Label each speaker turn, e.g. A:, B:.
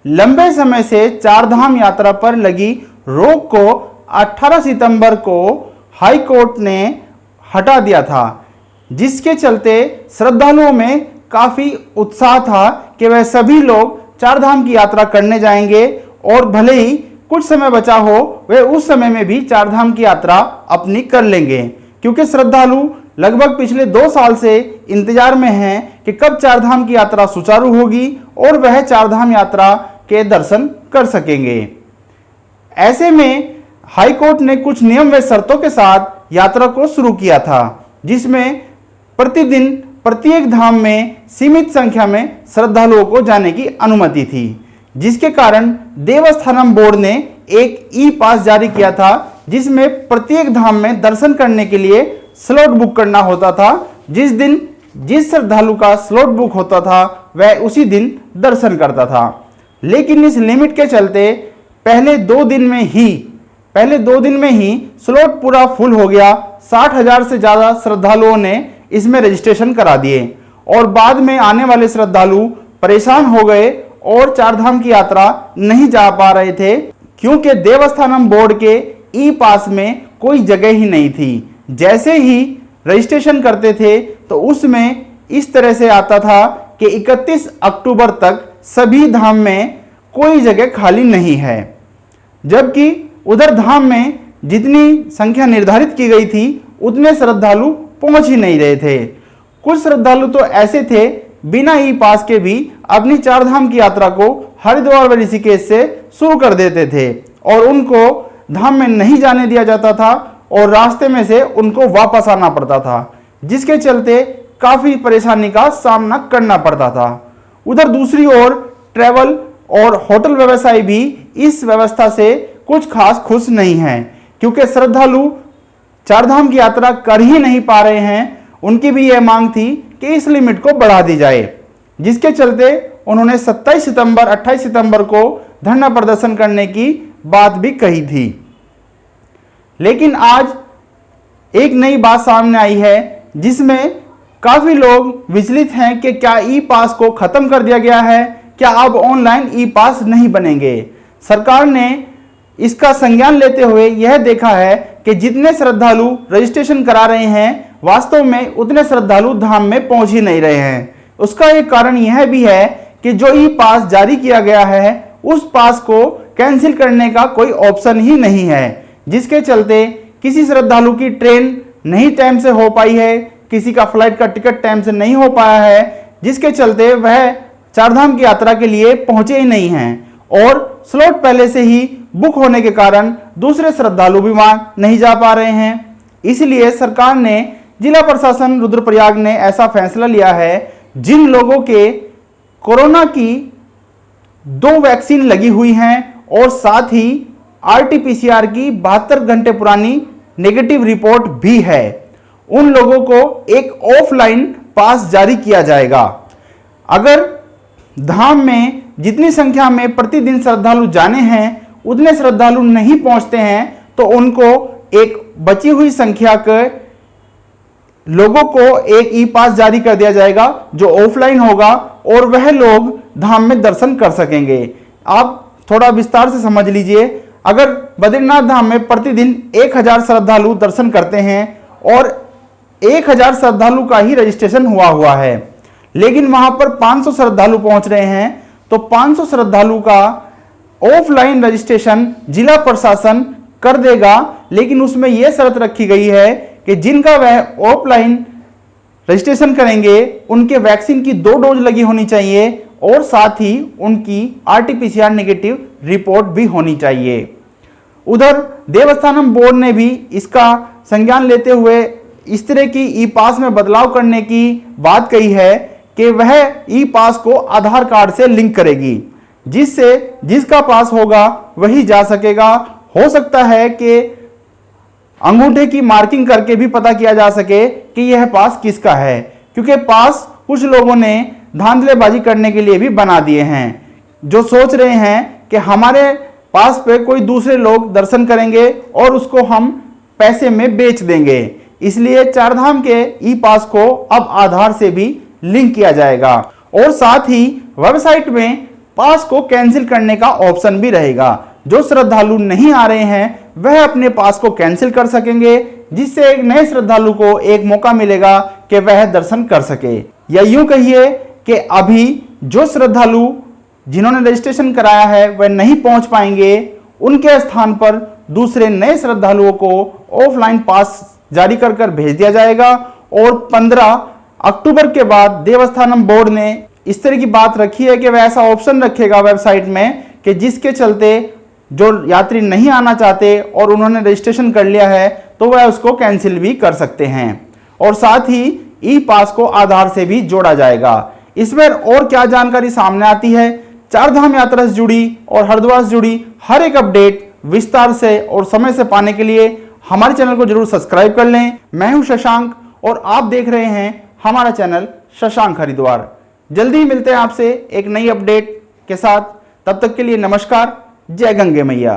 A: लंबे समय से चारधाम यात्रा पर लगी रोक को 18 सितंबर को हाई कोर्ट ने हटा दिया था, जिसके चलते श्रद्धालुओं में काफ़ी उत्साह था कि वह सभी लोग चारधाम की यात्रा करने जाएंगे और भले ही कुछ समय बचा हो वे उस समय में भी चारधाम की यात्रा अपनी कर लेंगे, क्योंकि श्रद्धालु लगभग पिछले 2 साल से इंतजार में हैं कि कब चारधाम की यात्रा सुचारू होगी और वह चारधाम यात्रा के दर्शन कर सकेंगे। ऐसे में हाई कोर्ट ने कुछ नियम व शर्तों के साथ यात्रा को शुरू किया था, जिसमें प्रतिदिन प्रत्येक धाम में सीमित संख्या में श्रद्धालुओं को जाने की अनुमति थी, जिसके कारण देवस्थानम बोर्ड ने एक ई पास जारी किया था, जिसमें प्रत्येक धाम में दर्शन करने के लिए स्लॉट बुक करना होता था। जिस दिन जिस श्रद्धालु का स्लॉट बुक होता था वह उसी दिन दर्शन करता था। लेकिन इस लिमिट के चलते पहले दो दिन में ही स्लॉट पूरा फुल हो गया। 60,000 से ज़्यादा श्रद्धालुओं ने इसमें रजिस्ट्रेशन करा दिए और बाद में आने वाले श्रद्धालु परेशान हो गए और चारधाम की यात्रा नहीं जा पा रहे थे, क्योंकि देवस्थानम बोर्ड के ई पास में कोई जगह ही नहीं थी। जैसे ही रजिस्ट्रेशन करते थे तो उसमें इस तरह से आता था कि 31 अक्टूबर तक सभी धाम में कोई जगह खाली नहीं है, जबकि उधर धाम में जितनी संख्या निर्धारित की गई थी उतने श्रद्धालु पहुंच ही नहीं रहे थे। कुछ श्रद्धालु तो ऐसे थे बिना ई पास के भी अपनी चारधाम की यात्रा को हरिद्वार व ऋषिकेश से शुरू कर देते थे और उनको धाम में नहीं जाने दिया जाता था और रास्ते में से उनको वापस आना पड़ता था, जिसके चलते काफ़ी परेशानी का सामना करना पड़ता था। उधर दूसरी ओर ट्रैवल और होटल व्यवसायी भी इस व्यवस्था से कुछ खास खुश नहीं हैं, क्योंकि श्रद्धालु चारधाम की यात्रा कर ही नहीं पा रहे हैं। उनकी भी यह मांग थी कि इस लिमिट को बढ़ा दी जाए, जिसके चलते उन्होंने 27 सितंबर 28 सितंबर को धरना प्रदर्शन करने की बात भी कही थी। लेकिन आज एक नई बात सामने आई है, जिसमें काफ़ी लोग विचलित हैं कि क्या ई पास को ख़त्म कर दिया गया है, क्या अब ऑनलाइन ई पास नहीं बनेंगे। सरकार ने इसका संज्ञान लेते हुए यह देखा है कि जितने श्रद्धालु रजिस्ट्रेशन करा रहे हैं वास्तव में उतने श्रद्धालु धाम में पहुंच ही नहीं रहे हैं। उसका एक कारण यह भी है कि जो ई पास जारी किया गया है उस पास को कैंसिल करने का कोई ऑप्शन ही नहीं है, जिसके चलते किसी श्रद्धालु की ट्रेन नहीं टाइम से हो पाई है, किसी का फ्लाइट का टिकट टाइम से नहीं हो पाया है, जिसके चलते वह चारधाम की यात्रा के लिए पहुंचे ही नहीं हैं और स्लॉट पहले से ही बुक होने के कारण दूसरे श्रद्धालु भी वहां नहीं जा पा रहे हैं। इसलिए सरकार ने, जिला प्रशासन रुद्रप्रयाग ने ऐसा फैसला लिया है, जिन लोगों के कोरोना की 2 वैक्सीन लगी हुई हैं और साथ ही RT-PCR की 72 घंटे पुरानी नेगेटिव रिपोर्ट भी है, उन लोगों को एक ऑफलाइन पास जारी किया जाएगा। अगर धाम में जितनी संख्या में प्रतिदिन श्रद्धालु जाने हैं उतने श्रद्धालु नहीं पहुंचते हैं तो उनको एक बची हुई संख्या के लोगों को एक ई पास जारी कर दिया जाएगा जो ऑफलाइन होगा और वह लोग धाम में दर्शन कर सकेंगे। आप थोड़ा विस्तार से समझ लीजिए, अगर बद्रीनाथ धाम में प्रतिदिन 1000 श्रद्धालु दर्शन करते हैं और 1000 श्रद्धालु का ही रजिस्ट्रेशन हुआ है, लेकिन वहां पर 500 श्रद्धालु पहुंच रहे हैं, तो 500 श्रद्धालु का ऑफलाइन रजिस्ट्रेशन जिला प्रशासन कर देगा। लेकिन उसमें यह शर्त रखी गई है कि जिनका वह ऑफलाइन रजिस्ट्रेशन करेंगे उनके वैक्सीन की 2 डोज लगी होनी चाहिए और साथ ही उनकी RT-PCR नेगेटिव रिपोर्ट भी होनी चाहिए। उधर देवस्थानम बोर्ड ने भी इसका संज्ञान लेते हुए इस तरह की ई पास में बदलाव करने की बात कही है कि वह ई पास को आधार कार्ड से लिंक करेगी, जिससे जिसका पास होगा वही जा सकेगा। हो सकता है कि अंगूठे की मार्किंग करके भी पता किया जा सके कि यह पास किसका है, क्योंकि पास कुछ लोगों ने धांधलेबाजी करने के लिए भी बना दिए हैं, जो सोच रहे हैं कि हमारे पास पे कोई दूसरे लोग दर्शन करेंगे और उसको हम पैसे में बेच देंगे। इसलिए चारधाम के ई पास को अब आधार से भी लिंक किया जाएगा और साथ ही वेबसाइट में पास को कैंसिल करने का ऑप्शन भी रहेगा। जो श्रद्धालु नहीं आ रहे हैं वह अपने पास को कैंसिल कर सकेंगे, जिससे एक नए श्रद्धालु को एक मौका मिलेगा कि वह दर्शन कर सके। या यूं कहिए कि अभी जो श्रद्धालु जिन्होंने रजिस्ट्रेशन कराया है वह नहीं पहुंच पाएंगे, उनके स्थान पर दूसरे नए श्रद्धालुओं को ऑफलाइन पास जारी कर भेज दिया जाएगा। और 15 अक्टूबर के बाद देवस्थानम बोर्ड ने इस तरह की बात रखी है कि वह ऐसा ऑप्शन रखेगा वेबसाइट में कि जिसके चलते जो यात्री नहीं आना चाहते और उन्होंने रजिस्ट्रेशन कर लिया है तो वह उसको कैंसिल भी कर सकते हैं। और साथ ही ई पास को आधार से भी जोड़ा जाएगा। इसमें और क्या जानकारी सामने आती है, चार धाम यात्रा से जुड़ी और हरिद्वार से जुड़ी हर एक अपडेट विस्तार से और समय से पाने के लिए हमारे चैनल को जरूर सब्सक्राइब कर लें। मैं हूं शशांक और आप देख रहे हैं हमारा चैनल शशांक हरिद्वार। जल्दी मिलते हैं आपसे एक नई अपडेट के साथ। तब तक के लिए नमस्कार। जय गंगे मैया।